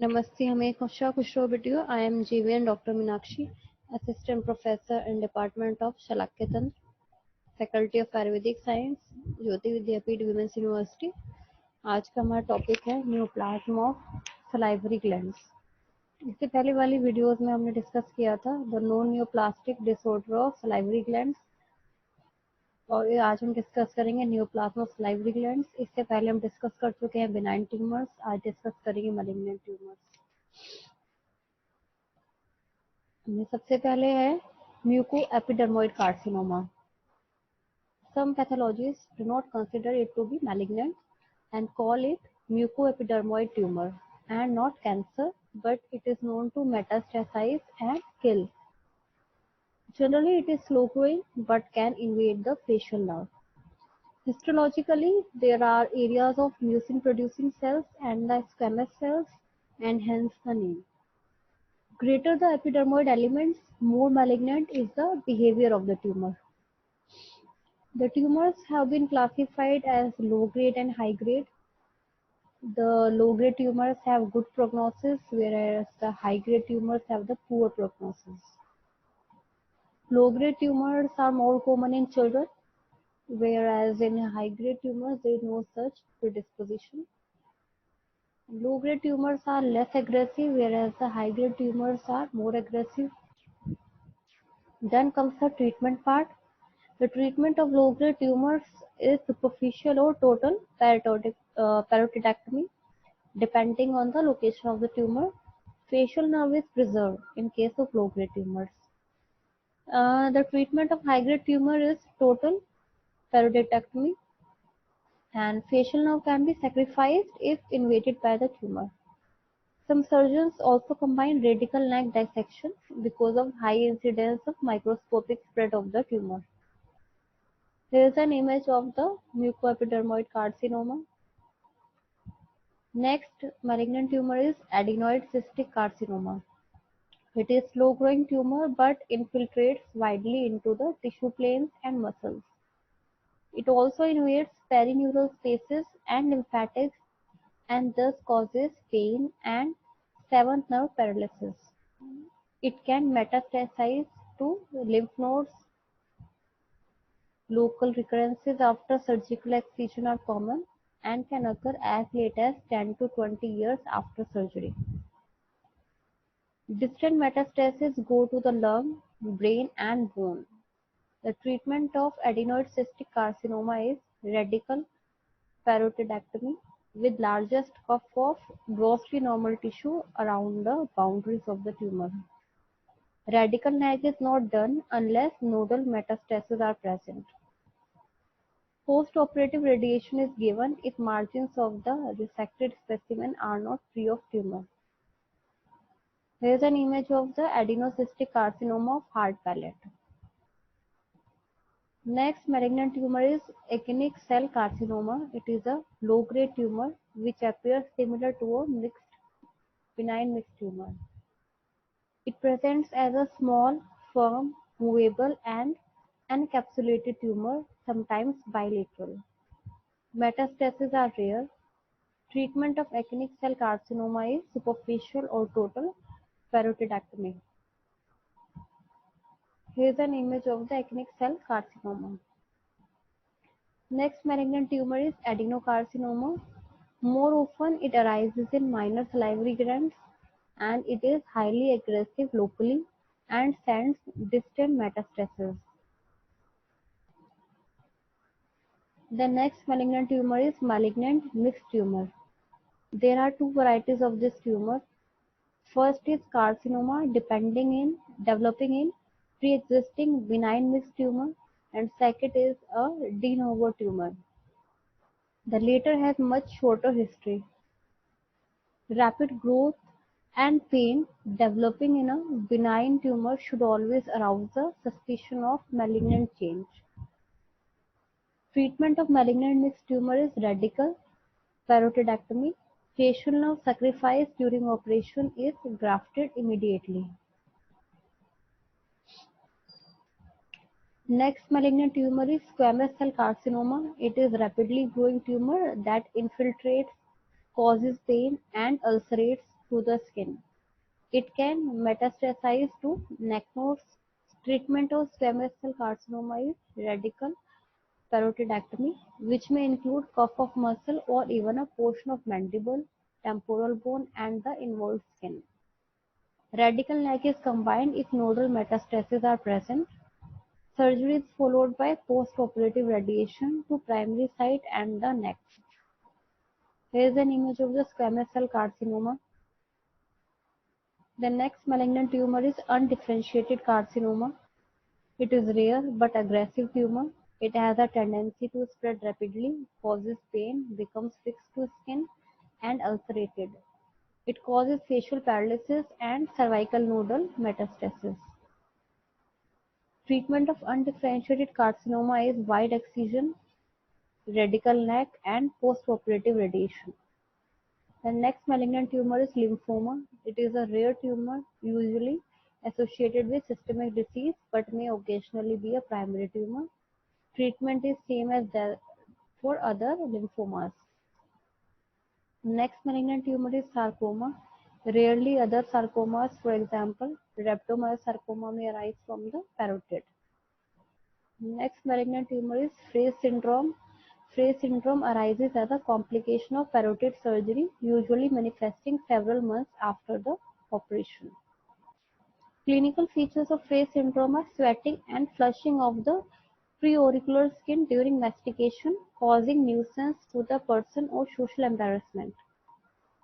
Namaste, हमें खुशा खुशरो video. I am GVN Dr. Meenakshi, Assistant Professor in Department of Shalakyatantra, Faculty of Ayurvedic Science, Jyoti Vidyapeeth women's university. आज का हमारा topic है न्यूप्लाज्म ऑफ सलाइवरी ग्लैंड्स. इससे पहले वाली वीडियोस में हमने डिस्कस किया था the non neoplastic disorder of salivary glands, और ये आज हम डिस्कस करेंगे न्यूप्लाज्म ऑफ सलाइवरी ग्लैंड्स. इससे पहले हम डिस्कस कर चुके हैं बिनाइन ट्यूमर्स. आज डिस्कस करेंगे मलिग्नेंट ट्यूमर्स. सबसे पहले है म्यूकोएपिडर्मोइड carcinoma. Some pathologists do not consider it to be malignant and call it mucoepidermoid tumor and not cancer, but it is known to metastasize and kill. Generally, it is slow growing but can invade the facial nerve. Histologically, there are areas of mucin producing cells and the squamous cells, and hence the name. Greater the epidermoid elements, more malignant is the behavior of the tumor. The tumors have been classified as low grade and high grade. The low grade tumors have good prognosis, whereas the high grade tumors have the poor prognosis. Low grade tumors are more common in children, whereas in high grade tumors there is no such predisposition. Low grade tumors are less aggressive, whereas the high grade tumors are more aggressive. Then comes the treatment part. The treatment of low-grade tumors is superficial or total parotidectomy, depending on the location of the tumor. Facial nerve is preserved in case of low-grade tumors. The treatment of high-grade tumor is total parotidectomy, and facial nerve can be sacrificed if invaded by the tumor. Some surgeons also combine radical neck dissection because of high incidence of microscopic spread of the tumor. Here is an image of the mucoepidermoid carcinoma. Next malignant tumor is adenoid cystic carcinoma. It is slow growing tumor but infiltrates widely into the tissue planes and muscles. It also invades perineural spaces and lymphatics and thus causes pain and seventh nerve paralysis. It can metastasize to lymph nodes. Local recurrences after surgical excision are common and can occur as late as 10 to 20 years after surgery. Distant metastases go to the lung, brain and bone. The treatment of adenoid cystic carcinoma is radical parotidectomy with largest cuff of grossly normal tissue around the boundaries of the tumor. Radical neck is not done unless nodal metastases are present. Post-operative radiation is given if margins of the resected specimen are not free of tumor. Here is an image of the adenocystic carcinoma of hard palate. Next malignant tumor is actinic cell carcinoma. It is a low-grade tumor which appears similar to a benign mixed tumor. It presents as a small, firm, movable and encapsulated tumor, sometimes bilateral. Metastases are rare. Treatment of actinic cell carcinoma is superficial or total parotidectomy. Here is an image of the actinic cell carcinoma. Next malignant tumor is adenocarcinoma. More often it arises in minor salivary glands and it is highly aggressive locally and sends distant metastases. The next malignant tumor is malignant mixed tumor. There are two varieties of this tumor. First is carcinoma developing in pre-existing benign mixed tumor, and second is a de novo tumor. The latter has much shorter history. Rapid growth and pain developing in a benign tumor should always arouse the suspicion of malignant change. Treatment of malignant mixed tumor is radical parotidectomy. Facial nerve sacrifice during operation is grafted immediately. Next malignant tumor is squamous cell carcinoma. It is rapidly growing tumor that infiltrates, causes pain and ulcerates to the skin. It can metastasize to neck nodes. Treatment of squamous cell carcinoma is radical parotidectomy, which may include cuff of muscle or even a portion of mandible, temporal bone, and the involved skin. Radical neck is combined if nodal metastases are present. Surgery is followed by post-operative radiation to primary site and the neck. Here is an image of the squamous cell carcinoma. The next malignant tumor is undifferentiated carcinoma. It is rare but aggressive tumor. It has a tendency to spread rapidly, causes pain, becomes fixed to skin, and ulcerated. It causes facial paralysis and cervical nodal metastasis. Treatment of undifferentiated carcinoma is wide excision, radical neck, and postoperative radiation. The next malignant tumor is lymphoma. It is a rare tumor, usually associated with systemic disease, but may occasionally be a primary tumor. Treatment is same as that for other lymphomas. Next malignant tumor is sarcoma. Rarely other sarcomas, for example, rhabdomyosarcoma may arise from the parotid. Next malignant tumor is Fraze syndrome. Fraze syndrome arises as a complication of parotid surgery, usually manifesting several months after the operation. Clinical features of Fraze syndrome are sweating and flushing of the preauricular skin during mastication, causing nuisance to the person or social embarrassment.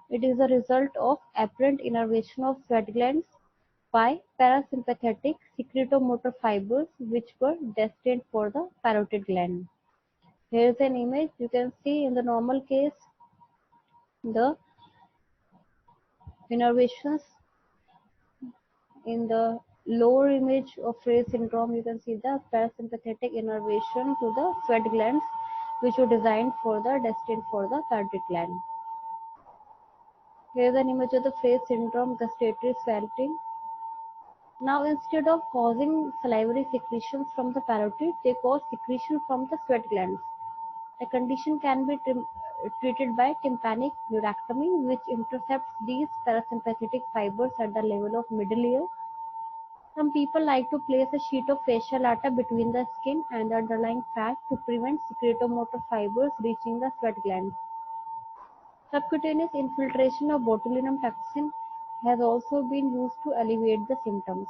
It is a result of apparent innervation of sweat glands by parasympathetic secretomotor fibers which were destined for the parotid gland. Here is an image. You can see in the normal case the innervations. In the lower image of Fraze syndrome, you can see the parasympathetic innervation to the sweat glands which were designed for the destined for the parotid gland. Here is an image of the Fraze syndrome gustatory swelling. Now instead of causing salivary secretions from the parotid, they cause secretion from the sweat glands. The condition can be treated by tympanic neurectomy, which intercepts these parasympathetic fibers at the level of middle ear. Some people like to place a sheet of fascia lata between the skin and the underlying fat to prevent secretomotor fibers reaching the sweat glands. Subcutaneous infiltration of botulinum toxin has also been used to alleviate the symptoms.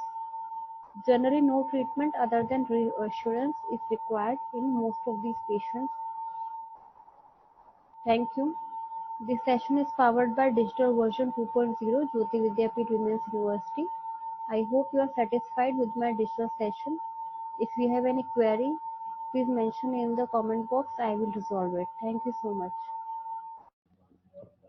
Generally, no treatment other than reassurance is required in most of these patients. Thank you. This session is powered by Digital Version 2.0 Jyoti Vidyapeeth Women's University. I hope you are satisfied with my digital session. If you have any query, please mention in the comment box. I will resolve it. Thank you so much.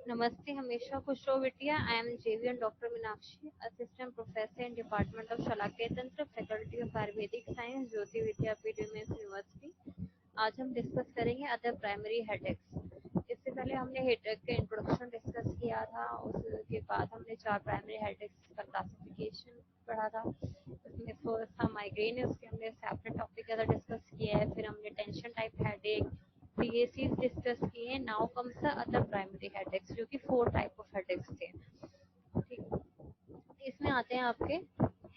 Namaste, Hamisha Khushro Vitia. I am JVN Dr. Minakshi, Assistant Professor in Department of Shalakya Tantra, Faculty of Ayurvedic Science, Jyoti Vidyapeeth Women's University. आज हम discuss करेंगे other primary headaches. इससे पहले हमने headache का introduction discuss किया था, उसके बाद हमने 4 प्राइमरी हेडेक्स का क्लासिफिकेशन पढ़ा था। उसमें फर्स्ट था माइग्रेन, उसके हमने सेपरेट टॉपिक ज़्यादा डिस्कस किया है। फिर हमने टेंशन टाइप हेडेक, पीएसीज डिस्कस किए हैं। Now comes the other primary headaches, जो कि 4 टाइप ऑफ हेडेक्स थे। ठीक, इसमें आते हैं आपके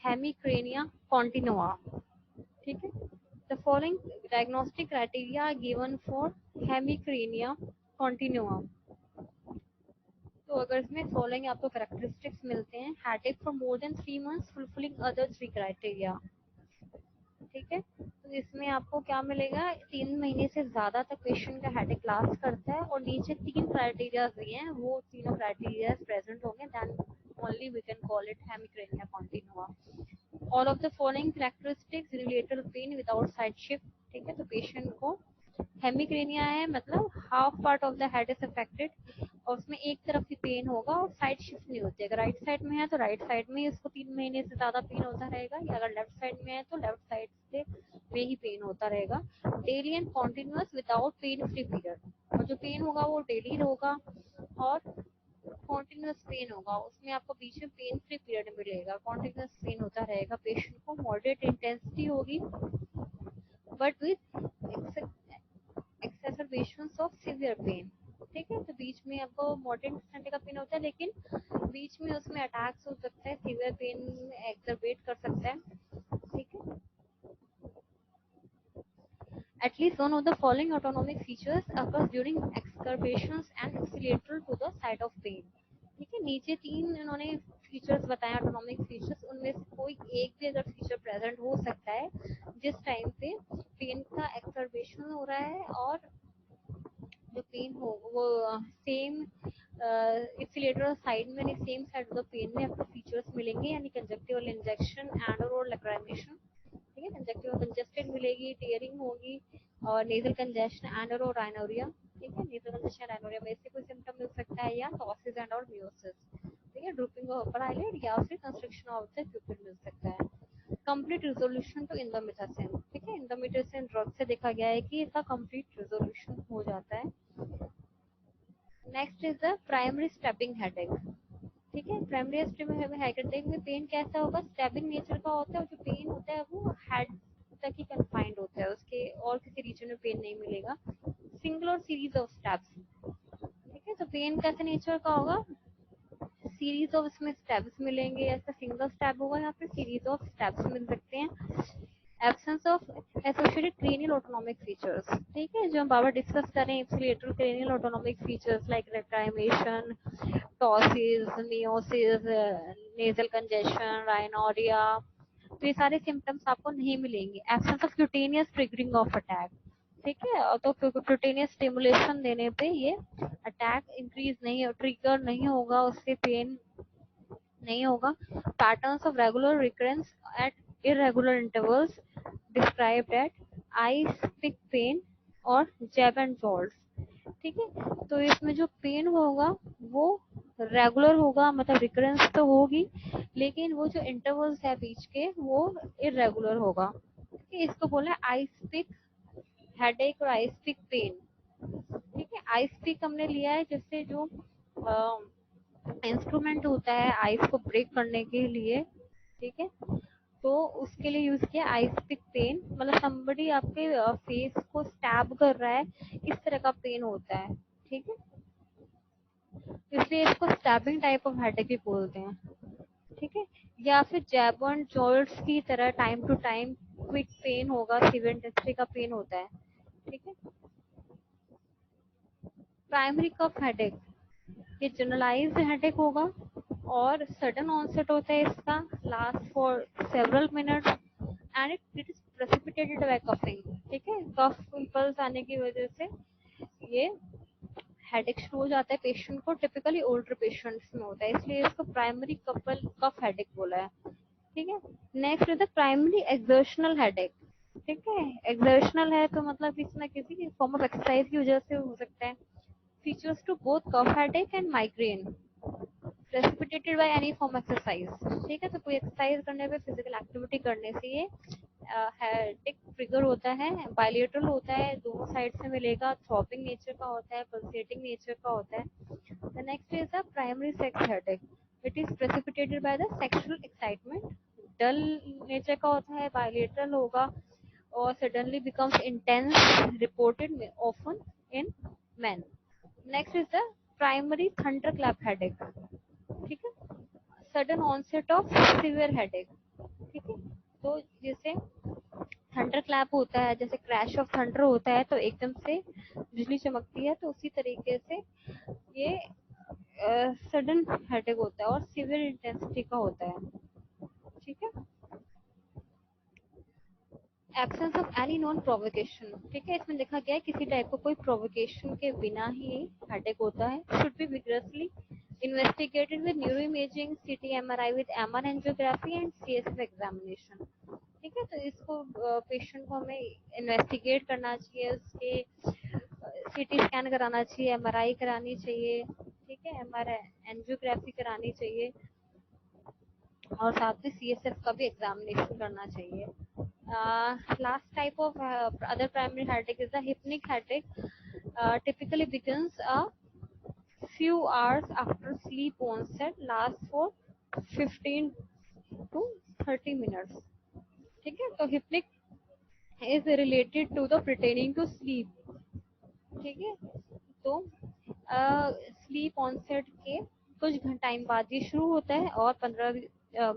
हेमिक्रेनिया कॉन्टिनुआ। ठीक है, the following diagnostic criteria are given for hemicrania continua. तो अगर इसमें फॉलोइंग आपको कैरेक्टरिस्टिक्स मिलते हैं, headache for more than 3 months fulfilling other 3 criteria. ठीक है, तो इसमें आपको क्या मिलेगा, 3 महीने से ज्यादा तक पेशेंट का हेडेक लास्ट करता है और नीचे 3 क्राइटेरिया दिए हैं, वो तीनों क्राइटेरिया प्रेजेंट होंगे, then only we can call it hemicrania continua. All of the following characteristics related pain without side shift. ठीक है, तो पेशेंट को हेमिक्रेनिया है मतलब half part of the head is affected और उसमें एक तरफ ही पेन होगा और साइड शिफ्ट नहीं होती। अगर राइट साइड में है तो राइट साइड में इसको 3 महीने से ज्यादा पेन होता रहेगा, या अगर लेफ्ट साइड में है तो लेफ्ट साइड से में ही पेन होता रहेगा। Daily and continuous without pain free period, और जो पेन होगा वो डेली होगा और कॉन्टिन्यूअस पेन होगा, उसमें आपको बीच में पेन फ्री पीरियड मिलेगा। कॉन्टिन्यूअस पेन होता रहेगा, पेशेंट को मॉडरेट इंटेंसिटी होगी but with exacerbations of severe pain। ठीक है। तो बीच में आपको मॉडरेट एक्सटेंट का पेन होता है, लेकिन बीच में उसमें अटैक्स हो सकता है, सीवियर पेन एक्सरबेट कर सकता है, ठीक है। At least one of the following autonomic features occurs during excursions and acceleral to the site of pain. ठीक है, नीचे 3 इन्होंने फीचर्स बताए ऑटोनॉमिक फीचर्स, उनमें से कोई एक भी अगर फीचर प्रेजेंट हो सकता है जिस टाइम पे पेन का एक्सर्बेशन हो रहा है और जो पेन हो वो सेम एक्सीलेटर साइड में यानी same side of the pain में आपको फीचर्स मिलेंगे, यानी कंजक्टिवल इंजेक्शन एंड और लैक्रिमेशन, ठीक है। कंजक्टिवल कंजेस्टेड मिलेगी, टीयरिंग होगी और नेजल कंजेशन एंड और राइनोरिया, ठीक है। नेजल कंजेशन राइनोरिया में से कोई सिम्टम मिल सकता है, या टॉसिस एंड और मियोसिस, ठीक है। ड्रूपिंग ऑफ अपर आईलिड या फिर कंस्ट्रक्शन ऑफ द प्यूपिल मिल सकता है। कंप्लीट रिजोल्यूशन टू इंडोमिथासिन, ठीक है। इंडोमिथासिन ड्रग से देखा गया है कि इसका कंप्लीट रिजोल्यूशन हो जाता है। Next is the primary stepping headache, ठीक है। प्राइमरी स्टेपिंग हेडेक में पेन कैसा होगा, स्टेबिंग नेचर का होता है, जो पेन होता है वो हेड तक ही कन्फाइंड होता है, उसके और किसी रीजन में पेन नहीं मिलेगा। सिंगल और सीरीज ऑफ स्टेप्स, ठीक है। तो पेन कैसे नेचर का होगा, सीरीज ऑफ इसमें स्टेप्स मिलेंगे, ऐसा सिंगल स्टेप होगा या फिर सीरीज ऑफ स्टेप्स मिल सकते हैं। Absence of associated cranial autonomic features, ठीक है। जो हम बाबा डिस्कस करें accelerator cranial autonomic features like lacrimation, ptosis, miosis, nasal congestion, rhinorrhoea, तो ये सारे सिम्टम्स आपको नहीं मिलेंगे। Absence of cutaneous triggering of attack, ठीक है। तो क्यूटेनियस स्टिमुलेशन देने पे ये अटैक इंक्रीज नहीं, ट्रिगर नहीं होगा, उससे पेन नहीं होगा। Patterns of regular recurrence at irregular intervals described at ice pick pain और जैब एंड जॉल्ट्स, ठीक है। तो इसमें जो पेन होगा वो रेगुलर होगा, मतलब रिकरेंस तो होगी, लेकिन वो जो इंटरवल्स है बीच के वो इरेगुलर होगा, ठीक है। इसको बोला है आइस पिक हेडेक और आइस पिक पेन, ठीक है। आइस पिक हमने लिया है जिससे जो इंस्ट्रूमेंट होता है आइस को ब्रेक करने के लिए, ठीक है। तो उसके लिए यूज किया आइस पिक पेन, मतलब somebody आपके फेस को स्टैब कर रहा है, इस तरह का पेन होता है, ठीक है। इसलिए इसको स्टैबिंग टाइप ऑफ हेडेक भी बोलते हैं, ठीक है। या फिर जैब एंड जॉल्ट्स की तरह time to time quick pain होगा, सीवियर इंटेंसिटी का पेन होता है, ठीक है। प्राइमरी कफ हेडेक, ये जनरलाइज्ड हेडेक होगा और सडन ऑनसेट होता है इसका, last for several minutes and it is precipitated by coughing, ठीक है। कफ इंपल्स आने की वजह से ये हेडेक शुरू हो जाता है पेशेंट को, टिपिकली ओल्डर पेशेंट्स में होता है, इसलिए इसको प्राइमरी कफ हेडेक बोला है, ठीक है। Next is the primary exertional headache, ठीक है। एक्सर्शनल है तो मतलब किसी ना किसी फॉर्म ऑफ एक्सरसाइज की वजह से हो सकता है। Features to both cough headache and migraine, precipitated by any form exercise, ठीक है। तो कोई एक्सरसाइज करने पे, फिजिकल एक्टिविटी करने से ये हेडेक ट्रिगर होता है। बायलेटरल होता है, दोनों साइड से मिलेगा, थ्रॉपिंग नेचर का होता है, पल्सेटिंग नेचर का होता है। The next is the primary sex headache, it is precipitated by the sexual excitement, dull nature का होता है, बायलेटरल होगा और suddenly becomes intense, reported often in men. Next is the primary thunder clap headache, ठीक है। Sudden onset of severe headache, ठीक है। तो जैसे थंडर क्लैप होता है, जैसे क्रैश ऑफ थंडर होता है तो एकदम से बिजली चमकती है, तो उसी तरीके से ये सडन हेडेक होता है और सीवियर इंटेंसिटी का होता है, ठीक है। Absence of any non provocation, ठीक है। इसमें देखा गया है किसी टाइप का कोई प्रोवोकेशन के बिना ही हेडेक होता है। Should be vigorously investigated with neuro imaging, CT MRI with MR angiography and CSF examination, ठीक है। तो इसको पेशेंट को हमें इन्वेस्टिगेट करना चाहिए, उसके सीटी स्कैन कराना चाहिए, एमआरआई करानी चाहिए, ठीक है, एमआर एंजियोग्राफी करानी चाहिए और साथ में सीएसएफ का भी एग्जामिनेशन करना चाहिए। Last type of other primary headache is the hypnic headache. Typically begins a few hours after sleep onset, lasts for 15 to 30 minutes. ठीक है, तो hypnic is related to the pertaining to sleep. ठीक है, तो sleep onset के कुछ time बाद ये शुरू होता है और 15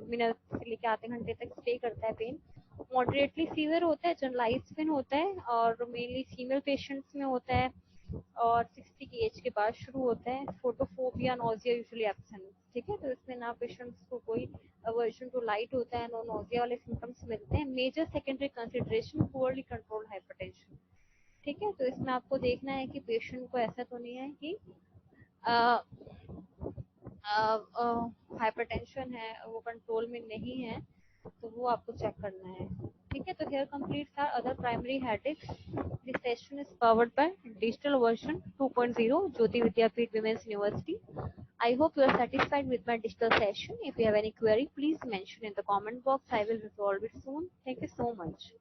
मिनट से लेकर आधे घंटे तक स्टे करता है पेन। मॉडरेटली सीवियर होता है, जनरलाइज पेन होता है और मेनली फीमेल पेशेंट्स में होता है और 60 की एज के बाद शुरू होता है। Photophobia, nausea usually absent. ठीक है, तो इसमें ना पेशेंट्स को कोई अवर्जन टू लाइट होता है, नो नोजिया वाले सिम्टम्स मिलते हैं। Major secondary consideration poorly control hypertension. ठीक है, तो इसमें आपको देखना है कि पेशेंट को ऐसा तो नहीं है कि हाइपरटेंशन है, वो कंट्रोल में नहीं है, तो वो आपको चेक करना है। ठीक है, तो here completes our other primary headaches. This session is powered by digital version 2.0 Jyoti Vidyapeeth Women's University. I hope you are satisfied with my digital session. If you have any query, please mention in the comment box. I will resolve it soon. Thank you so much.